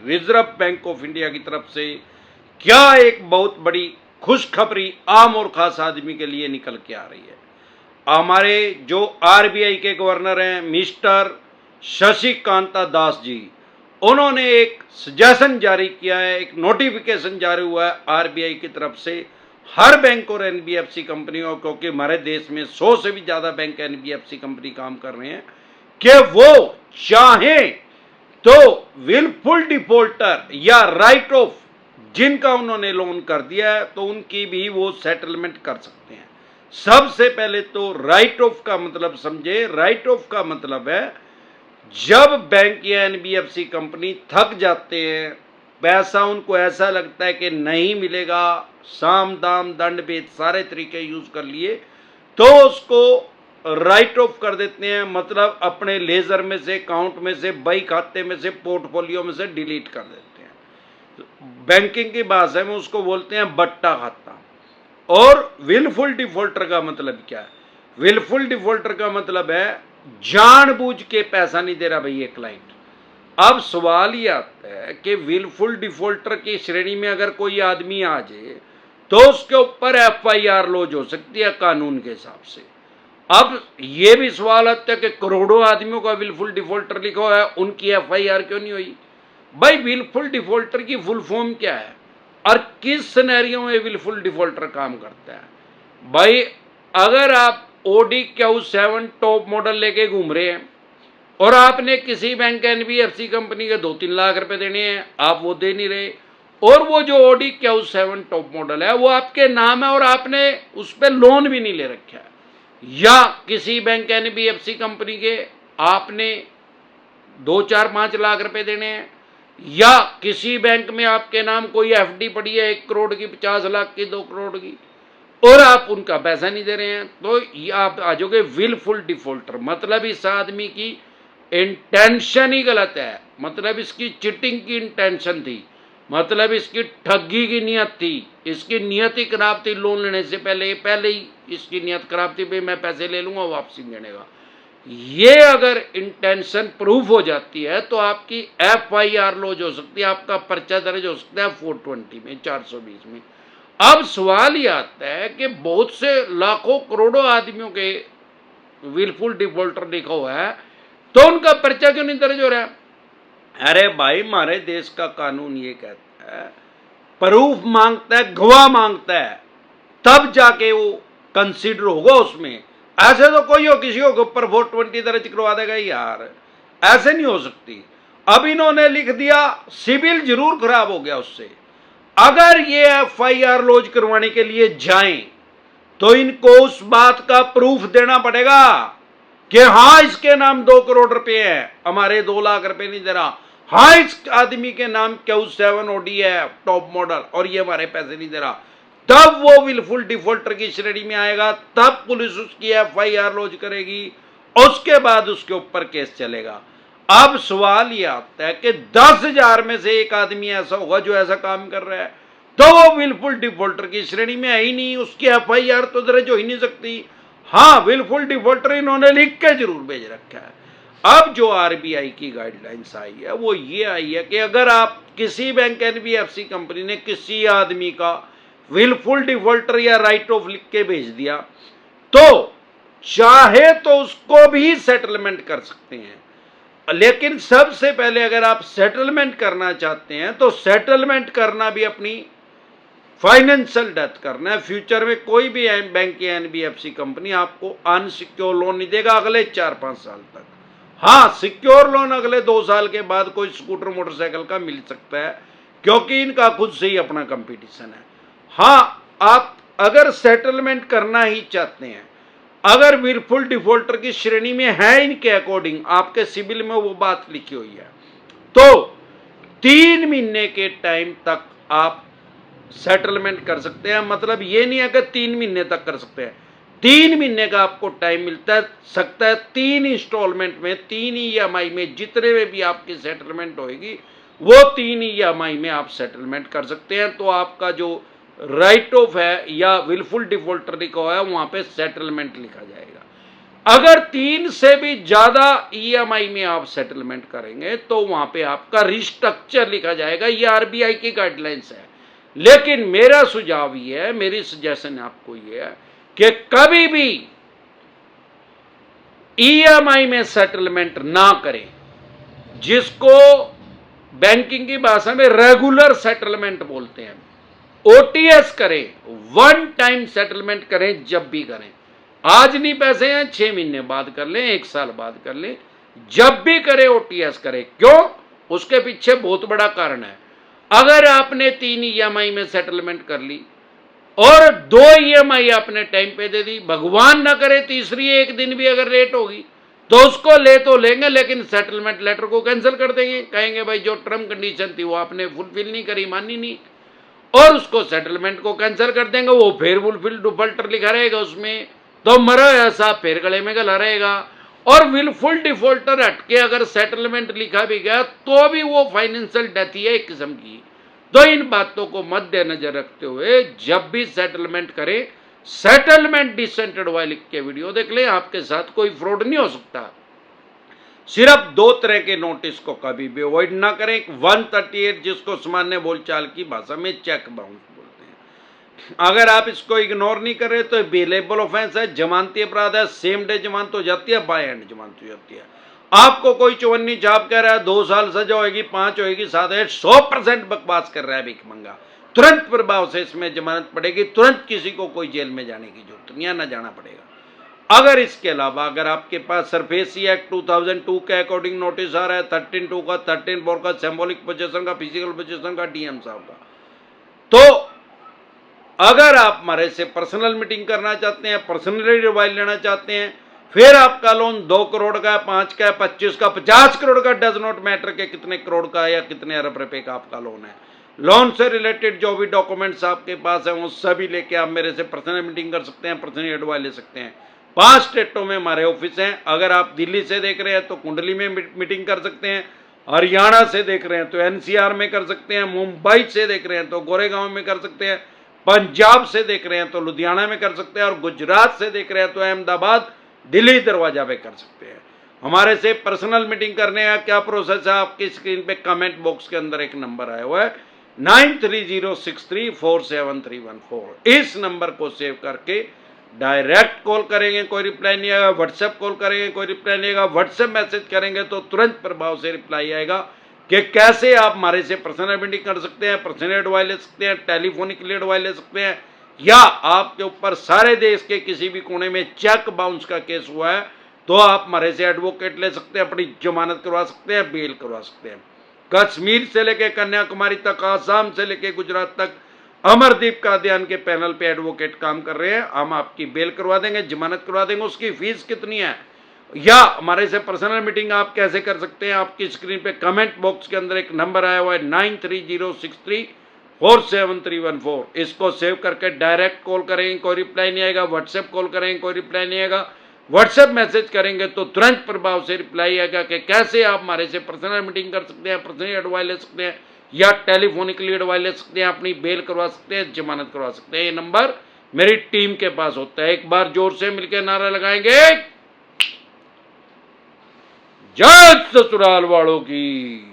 Reserve bank of India की तरफ से क्या एक बहुत बड़ी खुशखबरी आम और खास आदमी के लिए निकल के आ रही है। हमारे जो आरबीआई के गवर्नर हैं मिस्टर शशिकांता दास जी, उन्होंने एक सजेशन जारी किया है, एक नोटिफिकेशन जारी हुआ है आरबीआई की तरफ से हर बैंक और एनबीएफसी कंपनियों, क्योंकि हमारे देश में 100 से भी ज्यादा बैंक एनबीएफसी कंपनी काम कर रहे हैं, कि वो चाहें तो विलफुल डिफॉल्टर या राइट ऑफ जिनका उन्होंने लोन कर दिया है तो उनकी भी वो सेटलमेंट कर सकते हैं। सबसे पहले तो राइट ऑफ का मतलब समझे। राइट ऑफ का मतलब है जब बैंक या एनबीएफसी कंपनी थक जाते हैं, पैसा उनको ऐसा लगता है कि नहीं मिलेगा, साम दाम दंड भेद सारे तरीके यूज कर लिए, तो उसको राइट ऑफ कर देते हैं। मतलब अपने लेजर में से, अकाउंट में से, बही खाते में से, पोर्टफोलियो में से डिलीट कर देते हैं। बैंकिंग की भाषा में उसको बोलते हैं बट्टा खाता। और विलफुल डिफॉल्टर का मतलब क्या है? विलफुल डिफॉल्टर का मतलब है जानबूझ के पैसा नहीं दे रहा भाई ये क्लाइंट। अब सवाल ये आता है कि विलफुल डिफॉल्टर की श्रेणी में अगर कोई आदमी आ जाए तो उसके ऊपर एफआईआर लॉन्च हो सकती है कानून के हिसाब से। अब ये भी सवाल आता है कि करोड़ों आदमियों का विलफुल डिफॉल्टर लिखा हुआ है, उनकी एफआईआर क्यों नहीं हुई? भाई विलफुल डिफॉल्टर की फुल फॉर्म क्या है और किस सिनेरियो में विलफुल डिफॉल्टर काम करता है? भाई अगर आप ओडी Q7 टॉप मॉडल लेके घूम रहे हैं और आपने किसी बैंक एनबीएफसी कंपनी के 2-3 लाख रुपए देने हैं, आप वो दे नहीं रहे, और वो जो ओडी Q7 टॉप मॉडल है वो आपके नाम है और आपने उस पर लोन भी नहीं ले रखा है, या किसी बैंक एनबीएफसी कंपनी के आपने 2-4-5 लाख रुपए देने हैं, या किसी बैंक में आपके नाम कोई एफडी पड़ी है 1 करोड़ की, 50 लाख की, 2 करोड़ की, और आप उनका पैसा नहीं दे रहे हैं, तो ये आप आ जाओगे विलफुल डिफॉल्टर। मतलब इस आदमी की इंटेंशन ही गलत है, मतलब इसकी चिटिंग की इंटेंशन थी, मतलब इसकी ठगी की नियत थी, इसकी नियत ही खराब थी। लोन लेने से पहले ही इसकी नियत खराब थी, भाई मैं पैसे ले लूंगा वापसी देने का। ये अगर इंटेंशन प्रूफ हो जाती है तो आपकी एफआईआर लॉन्च हो सकती है, आपका पर्चा दर्ज हो सकता है 420 में, 420 में। अब सवाल ये आता है कि बहुत से लाखों करोड़ों आदमियों के विलफुल डिफॉल्टर लिखा हुआ है तो उनका पर्चा क्यों नहीं दर्ज हो रहा है? अरे भाई हमारे देश का कानून ये कहता है प्रूफ मांगता है, गवाह मांगता है, तब जाके वो कंसीडर होगा उसमें। ऐसे तो कोई हो किसी के ऊपर 420 दर्ज करवा देगा यार, ऐसे नहीं हो सकती। अब इन्होंने लिख दिया सिविल जरूर खराब हो गया उससे। अगर ये एफआईआर लॉन्च करवाने के लिए जाएं तो इनको उस बात का प्रूफ देना पड़ेगा कि हाँ इसके नाम 2 करोड़ रुपए है, हमारे 2 लाख रुपए नहीं दे रहा, हाँ इस आदमी के नाम Q7 ओडी है टॉप मॉडल और ये हमारे पैसे नहीं दे रहा, तब वो विलफुल डिफॉल्टर की श्रेणी में आएगा, तब पुलिस उसकी एफआईआर लॉन्च करेगी, उसके बाद उसके ऊपर केस चलेगा। अब सवाल ये आता है कि 10,000 में से एक आदमी ऐसा होगा जो ऐसा काम कर रहा है, तो वो विलफुल डिफॉल्टर की श्रेणी में है ही नहीं, उसकी एफआईआर तो दर्ज हो ही नहीं सकती। हाँ विलफुल डिफॉल्टर इन्होंने लिख के जरूर भेज रखा है। अब जो आरबीआई की गाइडलाइंस आई है वो ये आई है कि अगर आप किसी बैंक एनबीएफसी कंपनी ने किसी आदमी का विलफुल डिफॉल्टर या राइट ऑफ लिख के भेज दिया तो चाहे तो उसको भी सेटलमेंट कर सकते हैं। लेकिन सबसे पहले अगर आप सेटलमेंट करना चाहते हैं तो सेटलमेंट करना भी अपनी फाइनेंशियल डेथ करना है। फ्यूचर में कोई भी बैंक या एनबीएफसी कंपनी आपको अनसिक्योर लोन नहीं देगा अगले 4-5 साल तक। हाँ सिक्योर लोन अगले 2 साल के बाद कोई स्कूटर मोटरसाइकिल का मिल सकता है क्योंकि इनका खुद से ही अपना कंपटीशन है। हाँ आप अगर सेटलमेंट करना ही चाहते हैं, अगर विलफुल डिफॉल्टर की श्रेणी में है, इनके अकॉर्डिंग आपके सिविल में वो बात लिखी हुई है, तो 3 महीने के टाइम तक आप सेटलमेंट कर सकते हैं। मतलब ये नहीं है कि 3 महीने तक कर सकते हैं, 3 महीने का आपको टाइम मिलता सकता है। 3 इंस्टॉलमेंट में, 3 ईएमआई में, जितने में भी आपकी सेटलमेंट होगी वो 3 ईएमआई में आप सेटलमेंट कर सकते हैं। तो आपका जो राइट ऑफ है या विलफुल डिफॉल्टर लिखा हुआ है वहां पे सेटलमेंट लिखा जाएगा। अगर 3 से भी ज्यादा ईएमआई में आप सेटलमेंट करेंगे तो वहां पे आपका रिस्ट्रक्चर लिखा जाएगा। ये आरबीआई की गाइडलाइंस है। लेकिन मेरा सुझाव ये है, मेरी सजेशन आपको ये है कि कभी भी ईएमआई में सेटलमेंट ना करें, जिसको बैंकिंग की भाषा में रेगुलर सेटलमेंट बोलते हैं। ओटीएस करें, वन टाइम सेटलमेंट करें, जब भी करें। आज नहीं पैसे हैं, 6 महीने बाद कर लें, 1 साल बाद कर लें, जब भी करें ओटीएस करें। क्यों? उसके पीछे बहुत बड़ा कारण है। अगर आपने 3 ईएमआई में सेटलमेंट कर ली और 2 ईएमआई आपने टाइम पे दे दी, भगवान ना करे तीसरी एक दिन भी अगर लेट होगी तो उसको ले तो लेंगे, लेकिन सेटलमेंट लेटर को कैंसिल कर देंगे। कहेंगे भाई जो टर्म कंडीशन थी वो आपने फुलफिल नहीं करी, मानी नहीं, और उसको सेटलमेंट को कैंसिल कर देंगे। वो फिर फुलफिल डिफॉल्टर लिखा रहेगा उसमें, तो मरो ऐसा फिर गले में गला रहेगा। और विलफुल डिफॉल्टर हटके अगर सेटलमेंट लिखा भी गया तो भी वो फाइनेंशियल डेथ ही है एक किस्म की। तो इन बातों को मद्देनजर रखते हुए जब भी सेटलमेंट करें, सेटलमेंट डिसेंटेड वाई लिख के वीडियो देख लें, आपके साथ कोई फ्रॉड नहीं हो सकता। सिर्फ 2 तरह के नोटिस को कभी भी अवॉइड ना करें। 138 जिसको सामान्य बोलचाल की भाषा में चेक बाउंस बोलते हैं, अगर आप इसको इग्नोर नहीं कर रहे तो बेलेबल ऑफेंस है, जमानती अपराध है। सेम डे जमानत हो जाती है, बाय एंड जमानत हो जाती है। आपको कोई चौवन्नी छाप कह रहा है 2 साल सजा होगी, 5 होगी, 7 है, 100% बकवास कर रहा है भिखमंगा, तुरंत प्रभाव से इसमें जमानत पड़ेगी। तुरंत किसी को कोई जेल में जाने की जरूरत नहीं है, ना जाना पड़ेगा। अगर इसके अलावा अगर आपके पास सरफेसी एक्ट 2002 के अकॉर्डिंग नोटिस आ रहा है, 13(2) का, 13(4) का, सिंबॉलिक पोजेशन का, फिजिकल पोजेशन का, डीएम साहब का, तो अगर आप हमारे से पर्सनल मीटिंग करना चाहते हैं, पर्सनली रिवाइल लेना चाहते हैं, फिर आपका लोन 2 करोड़ का, 5 का, 25 का, 50 करोड़ का, डज नॉट मैटर के कितने करोड़ का या कितने अरब रुपए का आपका लोन है, लोन से रिलेटेड जो भी डॉक्यूमेंट्स आपके पास है वो सभी लेके आप मेरे से पर्सनल मीटिंग कर सकते हैं, पर्सनली एडवाइस ले सकते हैं। 5 स्टेटों में हमारे ऑफिस हैं। अगर आप दिल्ली से देख रहे हैं तो कुंडली में मीटिंग कर सकते हैं, हरियाणा से देख रहे हैं तो एनसीआर में कर सकते हैं, मुंबई से देख रहे हैं तो गोरेगांव में कर सकते हैं, पंजाब से देख रहे हैं तो लुधियाना में कर सकते हैं, और गुजरात से देख रहे हैं तो अहमदाबाद, दिल्ली दरवाजा पे कर सकते हैं। हमारे से पर्सनल मीटिंग करने का क्या प्रोसेस है, आपकी स्क्रीन पे कमेंट बॉक्स के अंदर एक नंबर आया हुआ है 9306347314। इस नंबर को सेव करके डायरेक्ट कॉल करेंगे, कोई रिप्लाई नहीं आएगा। व्हाट्सएप कॉल करेंगे, कोई रिप्लाई नहीं आएगा। व्हाट्सएप मैसेज करेंगे तो तुरंत प्रभाव से रिप्लाई आएगा कि कैसे आप हमारे से पर्सनल मीटिंग कर सकते हैं, पर्सनल एडवाइस ले सकते हैं, टेलीफोनिकली एडवाइस ले सकते हैं, या आपके ऊपर सारे देश के किसी भी कोने में चेक बाउंस का केस हुआ है तो आप हमारे से एडवोकेट ले सकते हैं, अपनी जमानत करवा सकते हैं, बेल करवा सकते हैं। कश्मीर से लेकर कन्याकुमारी तक, आसाम से लेकर गुजरात तक अमरदीप कादियान के पैनल पे एडवोकेट काम कर रहे हैं। हम आपकी बेल करवा देंगे, जमानत करवा देंगे। उसकी फीस कितनी है या हमारे से पर्सनल मीटिंग आप कैसे कर सकते हैं, आपकी स्क्रीन पे कमेंट बॉक्स के अंदर एक नंबर आया हुआ है 9306347314। इसको सेव करके डायरेक्ट कॉल करेंगे, कोई रिप्लाई नहीं आएगा। व्हाट्सएप कॉल करेंगे, कोई रिप्लाई नहीं आएगा। व्हाट्सएप मैसेज करेंगे तो तुरंत प्रभाव से रिप्लाई आएगा कि कैसे आप हमारे से पर्सनल मीटिंग कर सकते हैं, पर्सनल एडवाइस ले सकते हैं, या टेलीफोनिकली एडवाइस ले सकते हैं, अपनी बेल करवा सकते हैं, जमानत करवा सकते हैं। ये नंबर मेरी टीम के पास होता है। एक बार जोर से मिलकर नारा लगाएंगे, जय ससुराल वालों की।